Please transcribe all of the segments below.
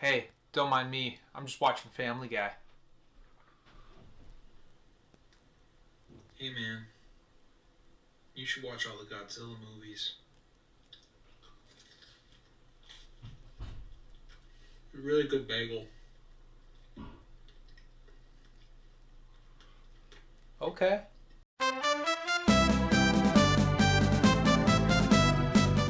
Hey, don't mind me. I'm just watching Family Guy. Hey man, you should watch all the Godzilla movies. A really good bagel. Okay.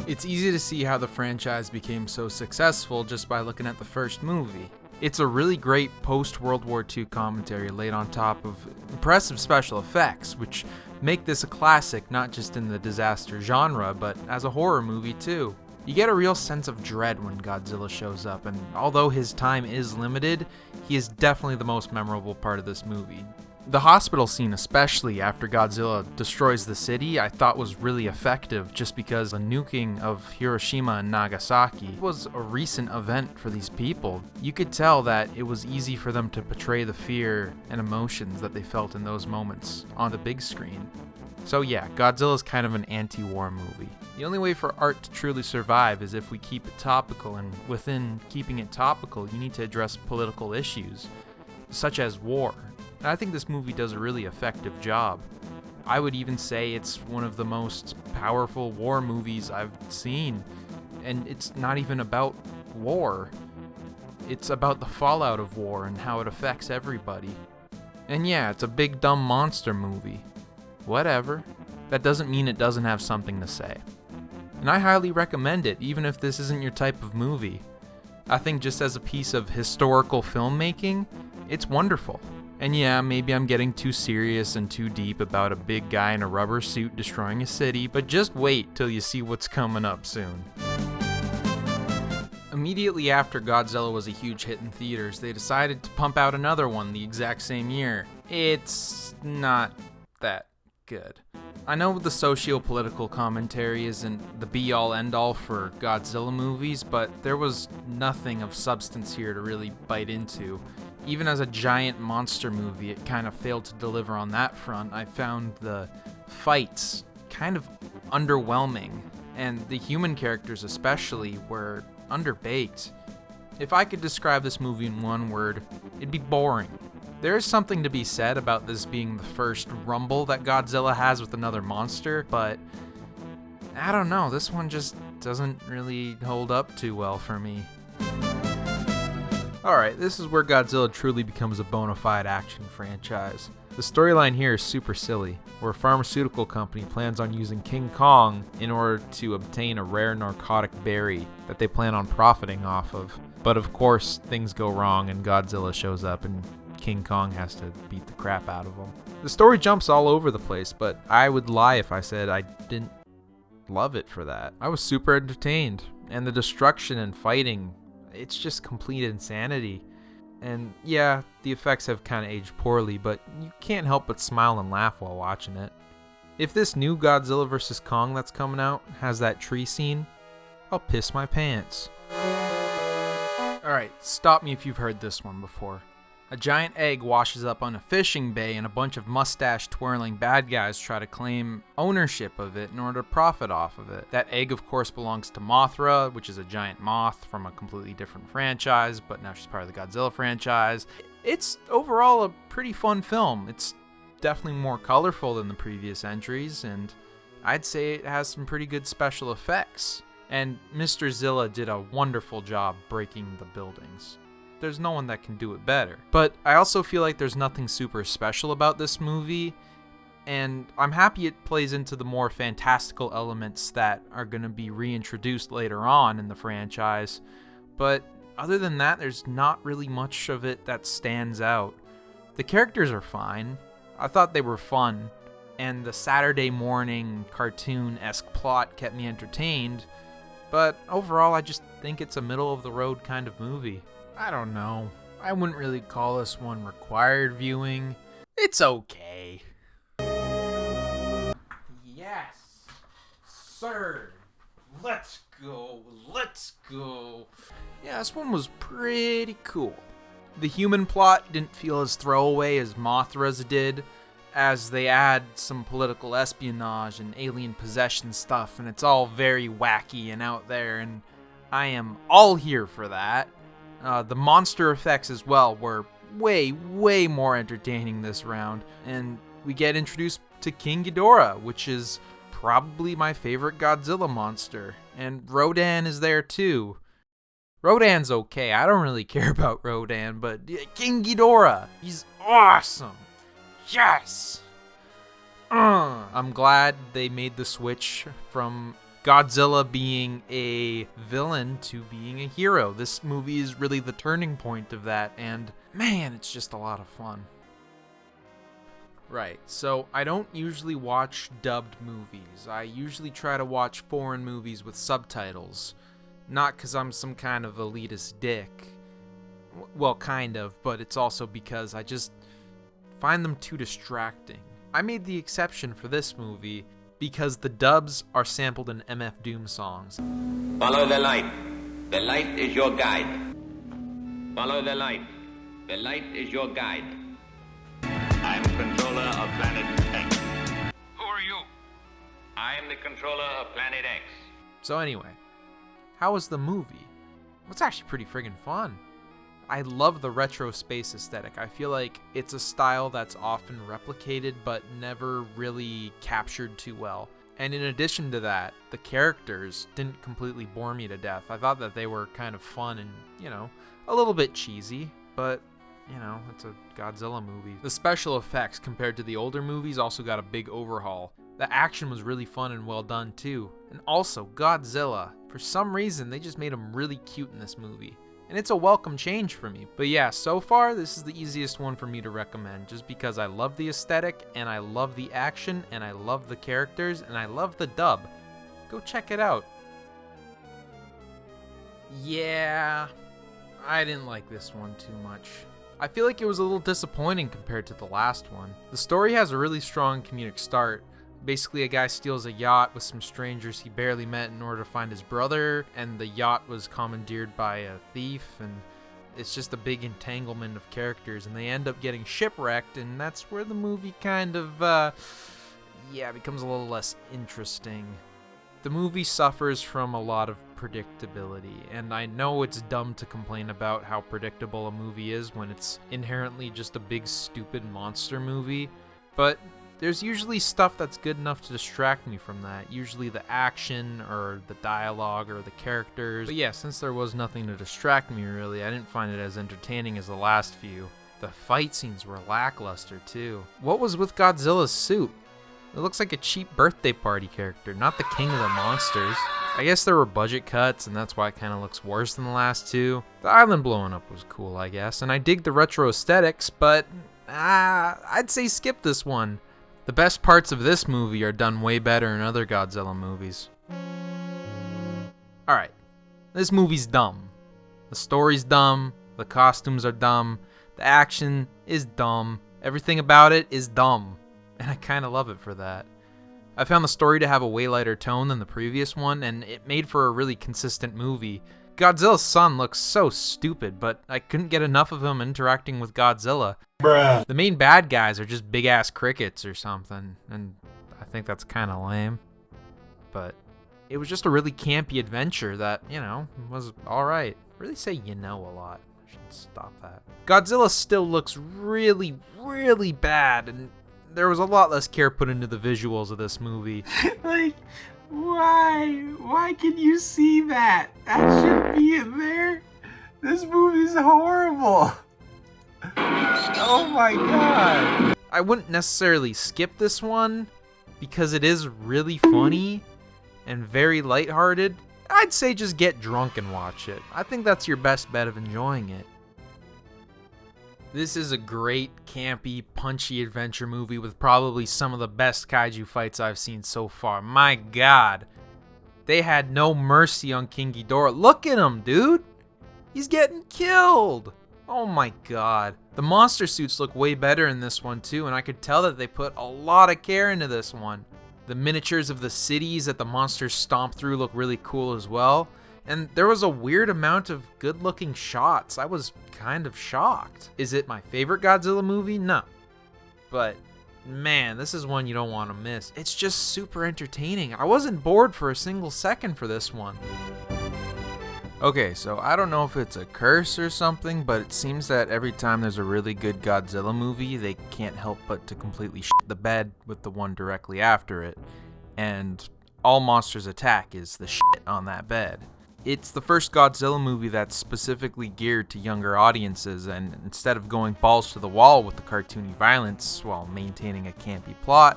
It's easy to see how the franchise became so successful just by looking at the first movie. It's a really great post-World War II commentary laid on top of impressive special effects, which make this a classic not just in the disaster genre, but as a horror movie too. You get a real sense of dread when Godzilla shows up, and although his time is limited, he is definitely the most memorable part of this movie. The hospital scene, especially after Godzilla destroys the city, I thought was really effective just because the nuking of Hiroshima and Nagasaki was a recent event for these people. You could tell that it was easy for them to portray the fear and emotions that they felt in those moments on the big screen. So yeah, Godzilla's kind of an anti-war movie. The only way for art to truly survive is if we keep it topical, and within keeping it topical, you need to address political issues, such as war. And I think this movie does a really effective job. I would even say it's one of the most powerful war movies I've seen. And it's not even about war. It's about the fallout of war and how it affects everybody. And yeah, it's a big dumb monster movie. Whatever. That doesn't mean it doesn't have something to say. And I highly recommend it, even if this isn't your type of movie. I think just as a piece of historical filmmaking, it's wonderful. And yeah, maybe I'm getting too serious and too deep about a big guy in a rubber suit destroying a city, but just wait till you see what's coming up soon. Immediately after Godzilla was a huge hit in theaters, they decided to pump out another one the exact same year. It's not that good. I know the socio-political commentary isn't the be-all end-all for Godzilla movies, but there was nothing of substance here to really bite into. Even as a giant monster movie, it kind of failed to deliver on that front. I found the fights kind of underwhelming, and the human characters especially were underbaked. If I could describe this movie in one word, it'd be boring. There is something to be said about this being the first rumble that Godzilla has with another monster, but I don't know, this one just doesn't really hold up too well for me. Alright, this is where Godzilla truly becomes a bona fide action franchise. The storyline here is super silly, where a pharmaceutical company plans on using King Kong in order to obtain a rare narcotic berry that they plan on profiting off of. But of course, things go wrong and Godzilla shows up and King Kong has to beat the crap out of him. The story jumps all over the place, but I would lie if I said I didn't love it for that. I was super entertained, and the destruction and fighting, it's just complete insanity. And yeah, the effects have kind of aged poorly, but you can't help but smile and laugh while watching it. If this new Godzilla vs. Kong that's coming out has that tree scene, I'll piss my pants. Alright, stop me if you've heard this one before. A giant egg washes up on a fishing bay and a bunch of mustache-twirling bad guys try to claim ownership of it in order to profit off of it. That egg, of course, belongs to Mothra, which is a giant moth from a completely different franchise, but now she's part of the Godzilla franchise. It's overall a pretty fun film. It's definitely more colorful than the previous entries, and I'd say it has some pretty good special effects. And Mr. Zilla did a wonderful job breaking the buildings. There's no one that can do it better. But I also feel like there's nothing super special about this movie, and I'm happy it plays into the more fantastical elements that are going to be reintroduced later on in the franchise. But other than that, there's not really much of it that stands out. The characters are fine. I thought they were fun, and the Saturday morning cartoon-esque plot kept me entertained, but overall I just think it's a middle-of-the-road kind of movie. I don't know. I wouldn't really call this one required viewing. It's okay. Yes, sir. Let's go. Let's go. Yeah, this one was pretty cool. The human plot didn't feel as throwaway as Mothra's did, as they add some political espionage and alien possession stuff, and it's all very wacky and out there, and I am all here for that. The monster effects as well were way more entertaining this round, and we get introduced to King Ghidorah, which is probably my favorite Godzilla monster, and Rodan is there too. Rodan's okay, I don't really care about Rodan, but King Ghidorah, he's awesome. Yes! I'm glad they made the switch from Godzilla being a villain to being a hero. This movie is really the turning point of that, and man, it's just a lot of fun. Right, so I don't usually watch dubbed movies. I usually try to watch foreign movies with subtitles. Not because I'm some kind of elitist dick. Well, kind of, but it's also because I just find them too distracting. I made the exception for this movie because the dubs are sampled in MF Doom songs. Follow the light. The light is your guide. Follow the light. The light is your guide. I'm controller of Planet X. Who are you? I'm the controller of Planet X. So anyway, how was the movie? It's actually pretty friggin' fun. I love the retro space aesthetic. I feel like it's a style that's often replicated but never really captured too well. And in addition to that, the characters didn't completely bore me to death. I thought that they were kind of fun and, a little bit cheesy, but, it's a Godzilla movie. The special effects compared to the older movies also got a big overhaul. The action was really fun and well done too. And also, Godzilla. For some reason, they just made him really cute in this movie. And it's a welcome change for me. But yeah, so far, this is the easiest one for me to recommend, just because I love the aesthetic, and I love the action, and I love the characters, and I love the dub. Go check it out. Yeah, I didn't like this one too much. I feel like it was a little disappointing compared to the last one. The story has a really strong comedic start. Basically, a guy steals a yacht with some strangers he barely met in order to find his brother, and the yacht was commandeered by a thief, and it's just a big entanglement of characters, and they end up getting shipwrecked, and that's where the movie kind of, becomes a little less interesting. The movie suffers from a lot of predictability, and I know it's dumb to complain about how predictable a movie is when it's inherently just a big, stupid monster movie, but there's usually stuff that's good enough to distract me from that. Usually the action or the dialogue or the characters. But yeah, since there was nothing to distract me really, I didn't find it as entertaining as the last few. The fight scenes were lackluster too. What was with Godzilla's suit? It looks like a cheap birthday party character, not the king of the monsters. I guess there were budget cuts and that's why it kind of looks worse than the last two. The island blowing up was cool, I guess, and I dig the retro aesthetics, but I'd say skip this one. The best parts of this movie are done way better in other Godzilla movies. Alright, this movie's dumb. The story's dumb, the costumes are dumb, the action is dumb, everything about it is dumb, and I kinda love it for that. I found the story to have a way lighter tone than the previous one, and it made for a really consistent movie. Godzilla's son looks so stupid, but I couldn't get enough of him interacting with Godzilla. Bruh. The main bad guys are just big-ass crickets or something, and I think that's kind of lame. But it was just a really campy adventure that, was alright. Really say a lot. I should stop that. Godzilla still looks really, really bad, and there was a lot less care put into the visuals of this movie. Why? Why can you see that? That shouldn't be in there. This movie's horrible. Oh my god. I wouldn't necessarily skip this one because it is really funny and very lighthearted. I'd say just get drunk and watch it. I think that's your best bet of enjoying it. This is a great, campy, punchy adventure movie with probably some of the best kaiju fights I've seen so far. My god. They had no mercy on King Ghidorah. Look at him, dude. He's getting killed. Oh my god. The monster suits look way better in this one too, and I could tell that they put a lot of care into this one. The miniatures of the cities that the monsters stomp through look really cool as well. And there was a weird amount of good-looking shots. I was kind of shocked. Is it my favorite Godzilla movie? No. But, man, this is one you don't want to miss. It's just super entertaining. I wasn't bored for a single second for this one. Okay, so I don't know if it's a curse or something, but it seems that every time there's a really good Godzilla movie, they can't help but to completely shit the bed with the one directly after it. And All Monsters Attack is the shit on that bed. It's the first Godzilla movie that's specifically geared to younger audiences, and instead of going balls to the wall with the cartoony violence while maintaining a campy plot,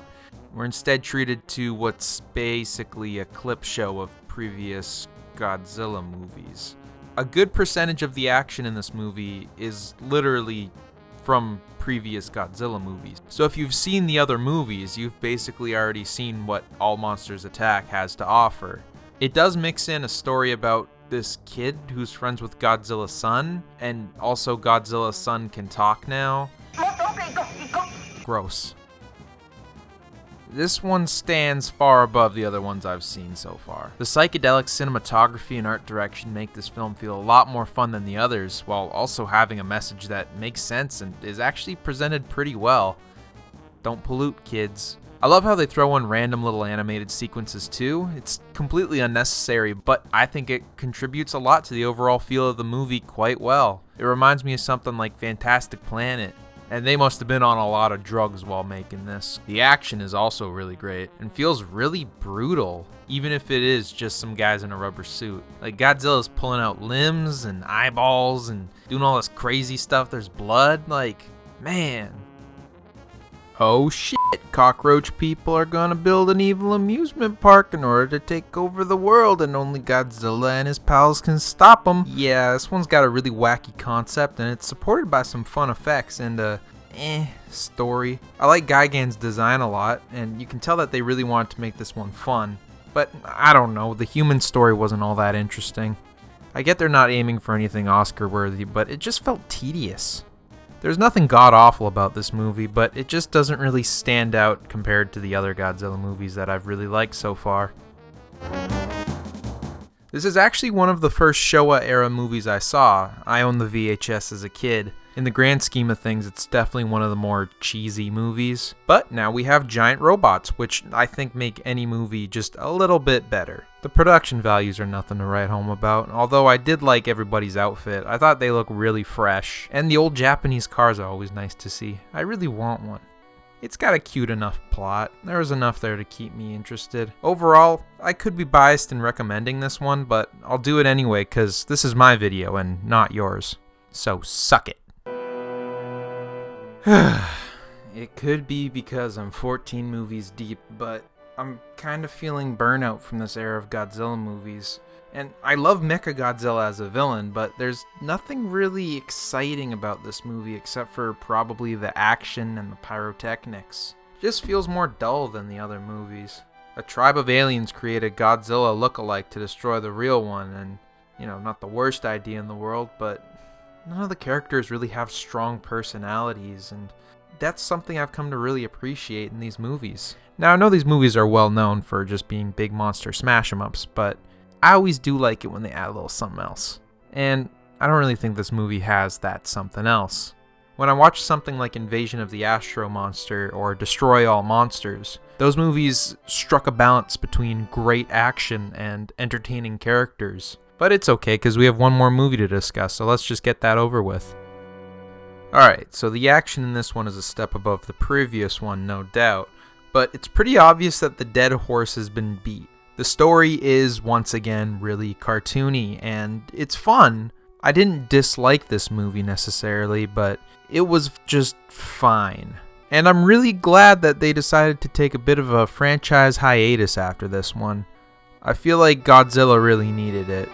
we're instead treated to what's basically a clip show of previous Godzilla movies. A good percentage of the action in this movie is literally from previous Godzilla movies. So if you've seen the other movies, you've basically already seen what All Monsters Attack has to offer. It does mix in a story about this kid who's friends with Godzilla's son, and also Godzilla's son can talk now. Gross. This one stands far above the other ones I've seen so far. The psychedelic cinematography and art direction make this film feel a lot more fun than the others, while also having a message that makes sense and is actually presented pretty well. Don't pollute, kids. I love how they throw in random little animated sequences too. It's completely unnecessary, but I think it contributes a lot to the overall feel of the movie quite well. It reminds me of something like Fantastic Planet, and they must have been on a lot of drugs while making this. The action is also really great and feels really brutal, even if it is just some guys in a rubber suit. Like, Godzilla's pulling out limbs and eyeballs and doing all this crazy stuff. There's blood. Like, man. Oh shit, cockroach people are gonna build an evil amusement park in order to take over the world, and only Godzilla and his pals can stop them. Yeah, this one's got a really wacky concept, and it's supported by some fun effects and a story. I like Gigan's design a lot, and you can tell that they really wanted to make this one fun. But I don't know, the human story wasn't all that interesting. I get they're not aiming for anything Oscar worthy, but it just felt tedious. There's nothing god-awful about this movie, but it just doesn't really stand out compared to the other Godzilla movies that I've really liked so far. This is actually one of the first Showa-era movies I saw. I owned the VHS as a kid. In the grand scheme of things, it's definitely one of the more cheesy movies. But now we have giant robots, which I think make any movie just a little bit better. The production values are nothing to write home about, although I did like everybody's outfit. I thought they look really fresh, and the old Japanese cars are always nice to see. I really want one. It's got a cute enough plot. There was enough there to keep me interested. Overall, I could be biased in recommending this one, but I'll do it anyway because this is my video and not yours. So suck it. It could be because I'm 14 movies deep, but I'm kind of feeling burnout from this era of Godzilla movies. And I love Mechagodzilla as a villain, but there's nothing really exciting about this movie except for probably the action and the pyrotechnics. It just feels more dull than the other movies. A tribe of aliens create a Godzilla look-alike to destroy the real one, and, not the worst idea in the world, but none of the characters really have strong personalities, and that's something I've come to really appreciate in these movies. Now, I know these movies are well known for just being big monster smash-em-ups, but I always do like it when they add a little something else. And I don't really think this movie has that something else. When I watch something like Invasion of the Astro Monster or Destroy All Monsters, those movies struck a balance between great action and entertaining characters. But it's okay, because we have one more movie to discuss, so let's just get that over with. Alright, so the action in this one is a step above the previous one, no doubt, but it's pretty obvious that the dead horse has been beat. The story is, once again, really cartoony, and it's fun. I didn't dislike this movie necessarily, but it was just fine. And I'm really glad that they decided to take a bit of a franchise hiatus after this one. I feel like Godzilla really needed it.